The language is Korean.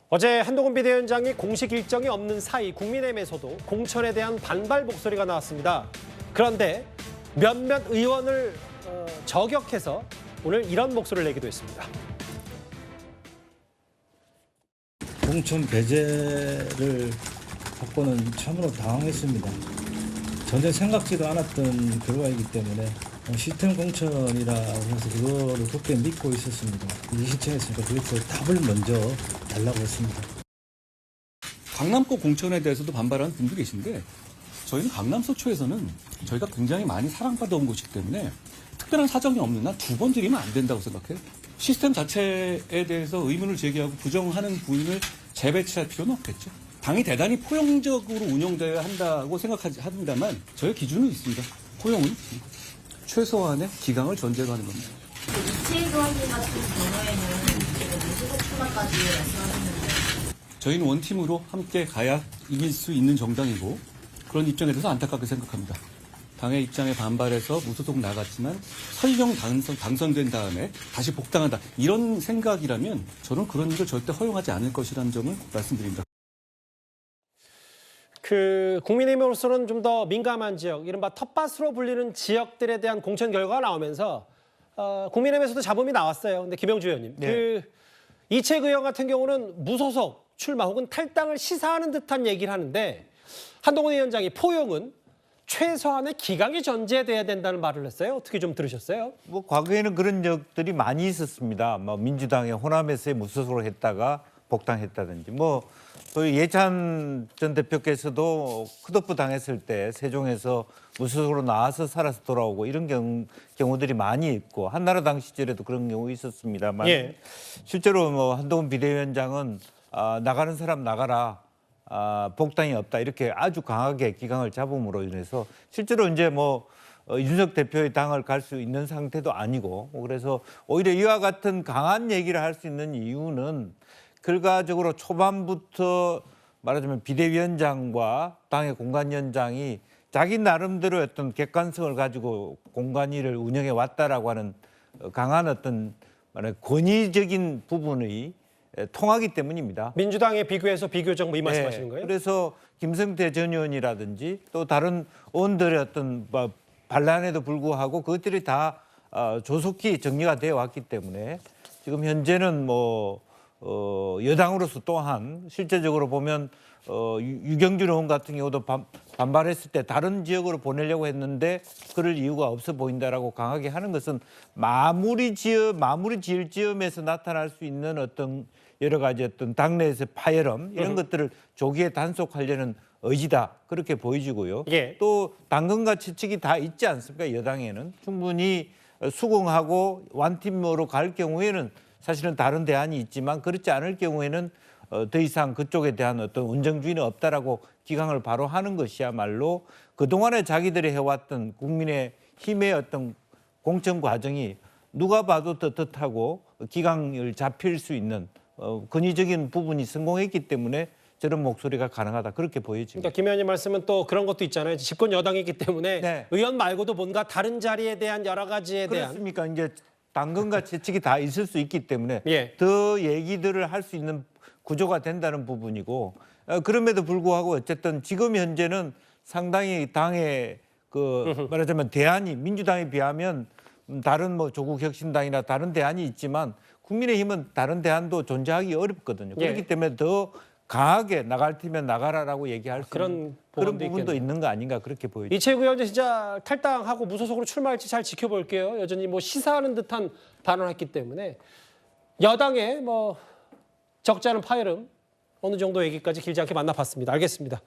어제 한동훈 비대위원장이 공식 일정이 없는 사이 국민의힘에서도 공천에 대한 반발 목소리가 나왔습니다. 그런데 몇몇 의원을 저격해서 오늘 이런 목소리를 내기도 했습니다. 공천 배제를 받고는 참으로 당황했습니다. 전혀 생각지도 않았던 결과이기 때문에 시스템 공천이라 해서 그거를 굳게 믿고 있었습니다. 이 시청에서니까 도대체 답을 먼저 달라고 했습니다. 강남권 공천에 대해서도 반발하는 분도 계신데 저희는 강남 서초에서는 저희가 굉장히 많이 사랑받아온 곳이기 때문에 특별한 사정이 없는 한 두 번 드리면 안 된다고 생각해요. 시스템 자체에 대해서 의문을 제기하고 부정하는 부인을 재배치할 필요는 없겠죠. 당이 대단히 포용적으로 운영되어야 한다고 생각합니다만 저희 기준은 있습니다. 포용은 최소한의 기강을 전제로 하는 겁니다. 이채희 의원님 같은 경우에는 무소속 출마까지 말씀하셨는데 저희는 원팀으로 함께 가야 이길 수 있는 정당이고 그런 입장에 대해서 안타깝게 생각합니다. 당의 입장에 반발해서 무소속 나갔지만 설령 당선된 다음에 다시 복당한다. 이런 생각이라면 저는 그런 일을 절대 허용하지 않을 것이라는 점을 말씀드립니다. 국민의힘으로서는 좀 더 민감한 지역, 이른바 텃밭으로 불리는 지역들에 대한 공천 결과가 나오면서 국민의힘에서도 잡음이 나왔어요. 근데 김영주 의원님, 네. 이채 의원 같은 경우는 무소속 출마 혹은 탈당을 시사하는 듯한 얘기를 하는데 한동훈 위원장이 포용은 최소한의 기강이 전제돼야 된다는 말을 했어요. 어떻게 좀 들으셨어요? 뭐 과거에는 그런 적들이 많이 있었습니다. 뭐 민주당의 호남에서의 무소속으로 했다가 복당했다든지 또 예찬 전 대표께서도 컷오프 당했을 때 세종에서 무소속으로 나와서 살아서 돌아오고 이런 경우들이 많이 있고 한나라당 시절에도 그런 경우 있었습니다만 실제로 한동훈 비대위원장은 나가는 사람 나가라. 복당이 없다 이렇게 아주 강하게 기강을 잡음으로 인해서 실제로 이제 이준석 대표의 당을 갈 수 있는 상태도 아니고 그래서 오히려 이와 같은 강한 얘기를 할 수 있는 이유는 결과적으로 초반부터 말하자면 비대위원장과 당의 공관위원장이 자기 나름대로 어떤 객관성을 가지고 공관위를 운영해 왔다라고 하는 강한 어떤 권위적인 부분의 통하기 때문입니다. 민주당에 비교해서 비교적 이 말씀하시는 거예요? 그래서 김성태 전 의원이라든지 또 다른 의원들의 어떤 반란에도 불구하고 그것들이 다 조속히 정리가 되어 왔기 때문에 지금 현재는 여당으로서 또한 실제적으로 보면 유경준 의원 같은 경우도 반발했을 때 다른 지역으로 보내려고 했는데 그럴 이유가 없어 보인다라고 강하게 하는 것은 마무리 지을 즈음에서 나타날 수 있는 어떤 여러 가지 어떤 당내에서 파열음 이런 것들을 조기에 단속하려는 의지다 그렇게 보여지고요. 또 당근과 채찍이 다 있지 않습니까? 여당에는 충분히 수긍하고 완팀으로 갈 경우에는 사실은 다른 대안이 있지만 그렇지 않을 경우에는 더 이상 그쪽에 대한 어떤 운정주의는 없다라고 기강을 바로 하는 것이야말로 그동안에 자기들이 해왔던 국민의 힘의 어떤 공천 과정이 누가 봐도 떳떳하고 기강을 잡힐 수 있는 권위적인 부분이 성공했기 때문에 저런 목소리가 가능하다 그렇게 보여집니다. 그러니까 김 의원님 말씀은 또 그런 것도 있잖아요. 집권 여당이기 때문에 의원 말고도 뭔가 다른 자리에 대한 여러 가지에 대한. 그렇습니까? 이제 당근과 채찍이 다 있을 수 있기 때문에 더 얘기들을 할 수 있는 구조가 된다는 부분이고 그럼에도 불구하고 어쨌든 지금 현재는 상당히 당의 말하자면 대안이 민주당에 비하면 다른 조국혁신당이나 다른 대안이 있지만 국민의힘은 다른 대안도 존재하기 어렵거든요. 그렇기 때문에 더 강하게 나갈 테면 나가라라고 얘기할 수 있는 그런 부분도 있는 거 아닌가 그렇게 보여요. 이채 의원이 진짜 탈당하고 무소속으로 출마할지 잘 지켜볼게요. 여전히 시사하는 듯한 발언을 했기 때문에 여당의 적지 않은 파열음 어느 정도 얘기까지 길지 않게 만나봤습니다. 알겠습니다.